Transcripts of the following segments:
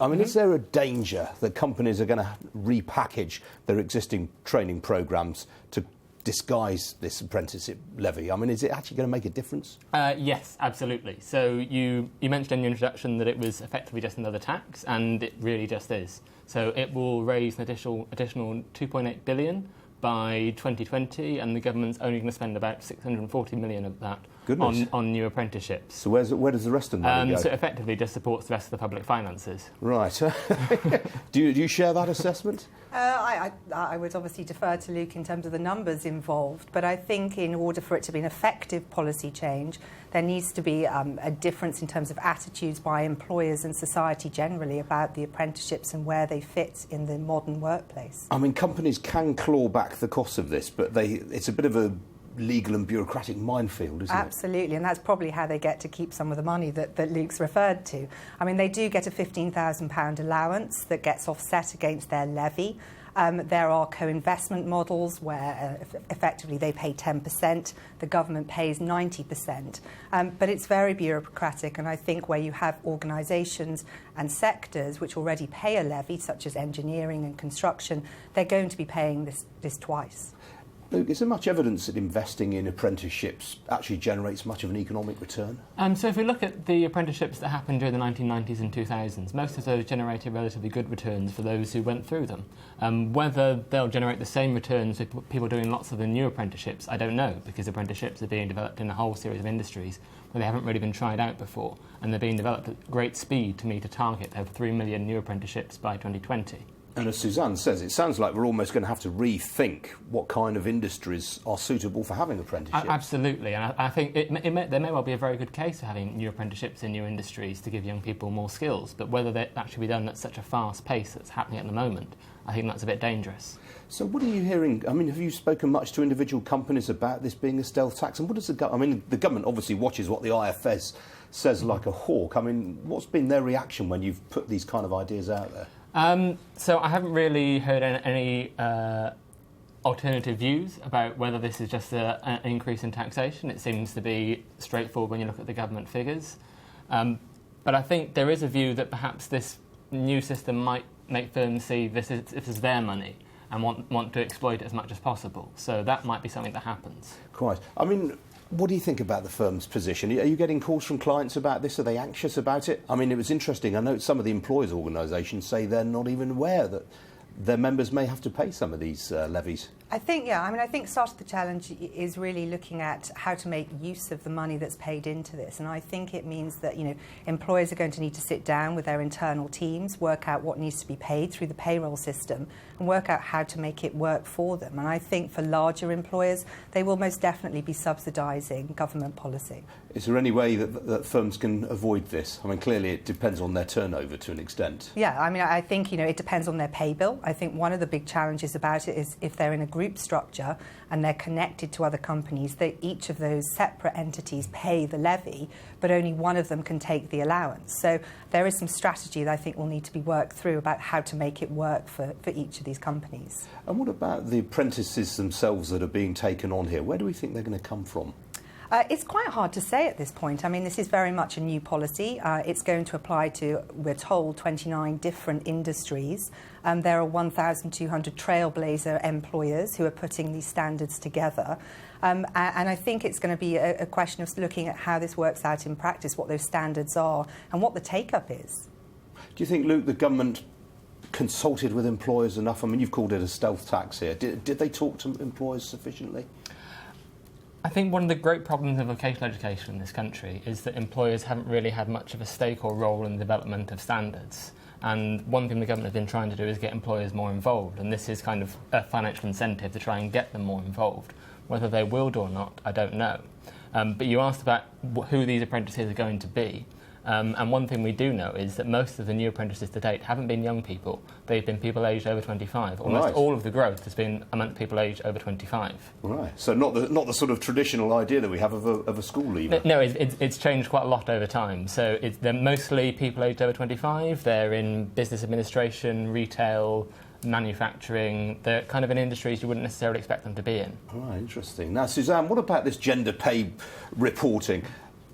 I mean, is there a danger that companies are going to repackage their existing training programmes to disguise this apprenticeship levy? I mean, is it actually going to make a difference? Yes, absolutely. So you mentioned in your introduction that it was effectively just another tax, and it really just is. So it will raise an additional 2.8 billion by 2020, and the government's only going to spend about 640 million of that on new apprenticeships. So where does the rest of the money go? So effectively just supports the rest of the public finances. Right. Do you share that assessment? I would obviously defer to Luke in terms of the numbers involved, but I think in order for it to be an effective policy change, there needs to be a difference in terms of attitudes by employers and society generally about the apprenticeships and where they fit in the modern workplace. I mean, companies can claw back the costs of this, but it's a bit of a legal and bureaucratic minefield, isn't it? Absolutely, and that's probably how they get to keep some of the money that Luke's referred to. I mean, they do get a £15,000 allowance that gets offset against their levy. There are co-investment models where effectively they pay 10%, the government pays 90%. But it's very bureaucratic, and I think where you have organisations and sectors which already pay a levy, such as engineering and construction, they're going to be paying this twice. Luke, is there much evidence that investing in apprenticeships actually generates much of an economic return? So if we look at the apprenticeships that happened during the 1990s and 2000s, most of those generated relatively good returns for those who went through them. Whether they'll generate the same returns with people doing lots of the new apprenticeships, I don't know, because apprenticeships are being developed in a whole series of industries where they haven't really been tried out before, and they're being developed at great speed to meet a target of 3 million new apprenticeships by 2020. And as Suzanne says, it sounds like we're almost going to have to rethink what kind of industries are suitable for having apprenticeships. Absolutely, and I think there may well be a very good case for having new apprenticeships in new industries to give young people more skills, but whether that should be done at such a fast pace that's happening at the moment, I think that's a bit dangerous. So what are you hearing? I mean, have you spoken much to individual companies about this being a stealth tax? And what does the government obviously watches what the IFS says like a hawk. I mean, what's been their reaction when you've put these kind of ideas out there? So I haven't really heard any alternative views about whether this is just an increase in taxation. It seems to be straightforward when you look at the government figures. But I think there is a view that perhaps this new system might make firms see this is their money and want to exploit it as much as possible. So that might be something that happens. Quite. I mean, what do you think about the firm's position? Are you getting calls from clients about this? Are they anxious about it? I mean, it was interesting. I know some of the employers' organisations say they're not even aware that their members may have to pay some of these levies. I think part of the challenge is really looking at how to make use of the money that's paid into this. And I think it means that, employers are going to need to sit down with their internal teams, work out what needs to be paid through the payroll system and work out how to make it work for them. And I think for larger employers, they will most definitely be subsidising government policy. Is there any way that firms can avoid this? I mean, clearly it depends on their turnover to an extent. Yeah, I think, it depends on their pay bill. I think one of the big challenges about it is if they're in a group structure and they're connected to other companies, that each of those separate entities pay the levy, but only one of them can take the allowance. So there is some strategy that I think will need to be worked through about how to make it work for each of these companies. And what about the apprentices themselves that are being taken on here? Where do we think they're going to come from? It's quite hard to say at this point. I mean, this is very much a new policy. It's going to apply to, we're told, 29 different industries. There are 1,200 trailblazer employers who are putting these standards together. And I think it's going to be a question of looking at how this works out in practice, what those standards are and what the take-up is. Do you think, Luke, the government consulted with employers enough? I mean, you've called it a stealth tax here. Did they talk to employers sufficiently? I think one of the great problems of vocational education in this country is that employers haven't really had much of a stake or role in the development of standards. And one thing the government has been trying to do is get employers more involved, and this is kind of a financial incentive to try and get them more involved. Whether they will do or not, I don't know. But you asked about who these apprentices are going to be. And one thing we do know is that most of the new apprentices to date haven't been young people. They've been people aged over 25. Almost all of the growth has been among people aged over 25. Right. So not the sort of traditional idea that we have of a school leaver. No, it's changed quite a lot over time. So they're mostly people aged over 25. They're in business administration, retail, manufacturing. They're kind of in industries you wouldn't necessarily expect them to be in. Right, interesting. Now, Suzanne, what about this gender pay reporting?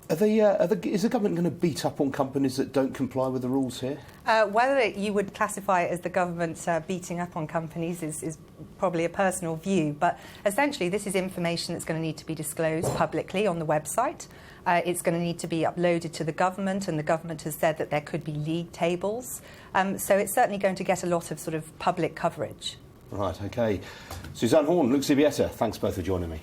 Is the government going to beat up on companies that don't comply with the rules here? Whether you would classify it as the government beating up on companies is probably a personal view, but essentially this is information that's going to need to be disclosed publicly on the website. It's going to need to be uploaded to the government, and the government has said that there could be league tables. So it's certainly going to get a lot of sort of public coverage. Right, OK. Suzanne, Horne, Luke Sibieta, thanks both for joining me.